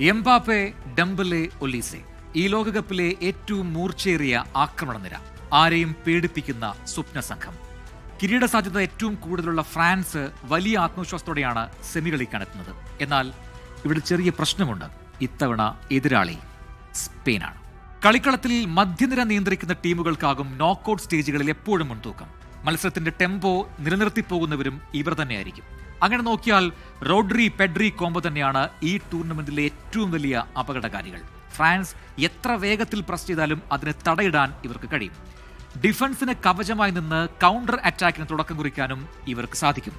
Mbappe, Dembele, Olise ഈ ലോകകപ്പിലെ ഏറ്റവും മൂർച്ചയേറിയ ആക്രമണ നിര, ആരെയും പേടിപ്പിക്കുന്ന സ്വപ്ന സംഘം. കിരീട സാധ്യത ഏറ്റവും കൂടുതലുള്ള ഫ്രാൻസ് വലിയ ആത്മവിശ്വാസത്തോടെയാണ് സെമി കളിക്കാനെത്തുന്നത്. എന്നാൽ ഇവിടെ ചെറിയ പ്രശ്നമുണ്ട്. ഇത്തവണ എതിരാളി സ്പെയിനാണ്. കളിക്കളത്തിൽ മധ്യനിര നിയന്ത്രിക്കുന്ന ടീമുകൾക്കാകും നോക്കൌട്ട് സ്റ്റേജുകളിൽ എപ്പോഴും മുൻതൂക്കം. മത്സരത്തിന്റെ ടെമ്പോ നിലനിർത്തിപ്പോകുന്നവരും ഇവർ തന്നെയായിരിക്കും. അങ്ങനെ നോക്കിയാൽ റോഡ്രി പെഡ്രി കോംബോ തന്നെയാണ് ഈ ടൂർണമെന്റിലെ ഏറ്റവും വലിയ അപകടകാരികൾ. ഫ്രാൻസ് എത്ര വേഗത്തിൽ പ്രസ് ചെയ്താലും അതിന് തടയിടാൻ ഇവർക്ക് കഴിയും. ഡിഫൻസിന് കവചമായി നിന്ന് കൗണ്ടർ അറ്റാക്കിന് തുടക്കം കുറിക്കാനും ഇവർക്ക് സാധിക്കും.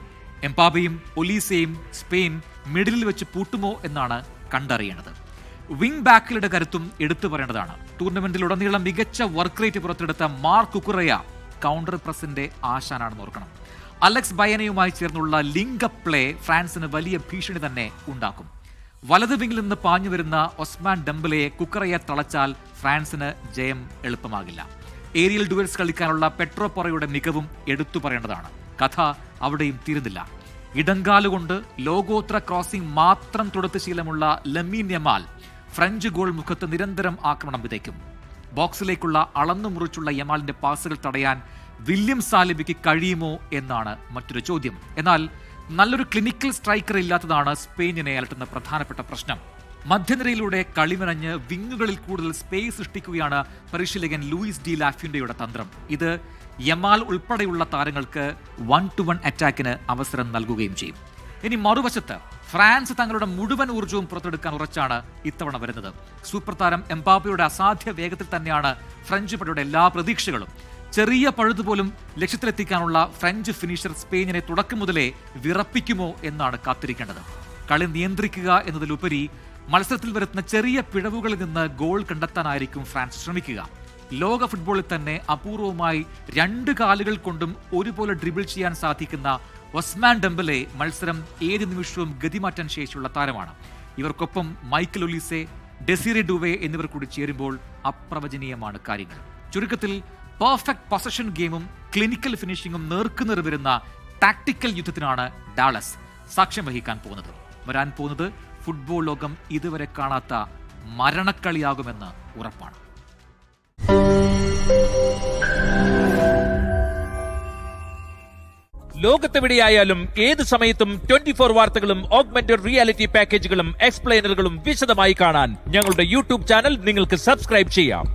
എംബാപ്പയും ഒലീസയും സ്പെയിൻ മിഡിലിൽ വെച്ച് പൂട്ടുമോ എന്നാണ് കണ്ടറിയേണ്ടത്. വിംഗ് ബാക്കുകളുടെ കരുത്തും എടുത്തു പറയേണ്ടതാണ്. ടൂർണമെന്റിലുടനീളം മികച്ച വർക്ക് റേറ്റ് പുറത്തെടുത്ത മാർക്ക് കുക്കുറയ കൗണ്ടർ പ്രസിന്റെ ആശാനാണെന്ന് ഓർക്കണം. അലക്സ് ബയനയുമായി ചേർന്നുള്ള ലിങ്ക് അപ്പ് പ്ലേ ഫ്രാൻസിന് വലിയ ഭീഷണി തന്നെ ഉണ്ടാക്കും. വലത് വിങ്ങിൽ നിന്ന് പാഞ്ഞു വരുന്ന ഒസ്മാൻ ഡെംബലയെ കുക്കറയെ തളച്ചാൽ ഫ്രാൻസിന് ജയം എളുപ്പമാകില്ല. ഏരിയൽ ഡുവൽസ് കളിക്കാനുള്ള പെട്രോ പൊറയുടെ മികവും എടുത്തു പറയേണ്ടതാണ്. കഥ അവിടെയും തീരുന്നില്ല. ഇടങ്കാലുകൊണ്ട് ലോകോത്തര ക്രോസിംഗ് മാത്രം തൊടുത്ത് ശീലമുള്ള ലമീൻ യമാൽ ഫ്രഞ്ച് ഗോൾ മുഖത്ത് നിരന്തരം ആക്രമണം വിതയ്ക്കും. ബോക്സിലേക്കുള്ള അളന്നു മുറിച്ചുള്ള യമാലിന്റെ പാസുകൾ തടയാൻ വില്യം സാലിബയ്ക്ക് കഴിയുമോ എന്നാണ് മറ്റൊരു ചോദ്യം. എന്നാൽ നല്ലൊരു ക്ലിനിക്കൽ സ്ട്രൈക്കർ ഇല്ലാത്തതാണ് സ്പെയിനിനെ അലട്ടുന്ന പ്രധാനപ്പെട്ട പ്രശ്നം. മധ്യനിരയിലൂടെ കളിമനഞ്ഞ് വിങ്ങുകളിൽ കൂടുതൽ സ്പേസ് സൃഷ്ടിക്കുകയാണ് പരിശീലകൻ ലൂയിസ് ഡി ലാഫ്യൂൻഡയുടെ തന്ത്രം. ഇത് യമാൽ ഉൾപ്പെടെയുള്ള താരങ്ങൾക്ക് 1-to-1 അറ്റാക്കിന് അവസരം നൽകുകയും ചെയ്യും. ഇനി മറുവശത്ത് ഫ്രാൻസ് തങ്ങളുടെ മുഴുവൻ ഊർജ്ജവും പുറത്തെടുക്കാൻ ഉറച്ചാണ് ഇത്തവണ വരുന്നത്. സൂപ്പർ താരം എംബാപ്പയുടെ അസാധ്യ വേഗത്തിൽ തന്നെയാണ് ഫ്രഞ്ച് പടയുടെ എല്ലാ പ്രതീക്ഷകളും. ചെറിയ പഴുതുപോലും ലക്ഷ്യത്തിലെത്തിക്കാനുള്ള ഫ്രഞ്ച് ഫിനിഷർ സ്പെയിനിനെ തുടക്കം മുതലേ വിറപ്പിക്കുമോ എന്നാണ് കാത്തിരിക്കേണ്ടത്. കളി നിയന്ത്രിക്കുക എന്നതിലുപരി മത്സരത്തിൽ വരുത്തുന്ന ചെറിയ പിഴവുകളിൽ നിന്ന് ഗോൾ കണ്ടെത്താനായിരിക്കും ഫ്രാൻസ് ശ്രമിക്കുക. ലോക ഫുട്ബോളിൽ തന്നെ അപൂർവമായി 2 കാലുകൾ കൊണ്ടും ഒരുപോലെ ഡ്രിബിൾ ചെയ്യാൻ സാധിക്കുന്ന ഒസ്മാൻ ഡെംബലെ മത്സരം ഏത് നിമിഷവും ഗതിമാറ്റാൻ ശേഷിയുള്ള താരമാണ്. ഇവർക്കൊപ്പം മൈക്കൽ ഒലീസെ, ഡെസിറെ ഡുവെ എന്നിവർ കൂടി ചേരുമ്പോൾ അപ്രവചനീയമാണ് കാര്യങ്ങൾ. ചുരുക്കത്തിൽ പെർഫെക്റ്റ് പൊസഷൻ ഗെയിമും ക്ലിനിക്കൽ ഫിനിഷിംഗും നേർക്കുനേർ വരുന്ന ടാക്ടിക്കൽ യുദ്ധത്തിനാണ് ഡാളസ് സാക്ഷ്യം വഹിക്കാൻ പോകുന്നത്. വരാൻ പോകുന്നത് ഫുട്ബോൾ ലോകം ഇതുവരെ കാണാത്ത മരണക്കളിയാകുമെന്ന് ഉറപ്പാണ്. ലോകത്തെവിടെയായാലും ഏത് സമയത്തും 24 വാർത്തകളും ഓഗ്മെന്റഡ് റിയാലിറ്റി പാക്കേജുകളും എക്സ്പ്ലെയിനറുകളും വിശദമായി കാണാൻ ഞങ്ങളുടെ യൂട്യൂബ് ചാനൽ നിങ്ങൾക്ക് സബ്സ്ക്രൈബ് ചെയ്യാം.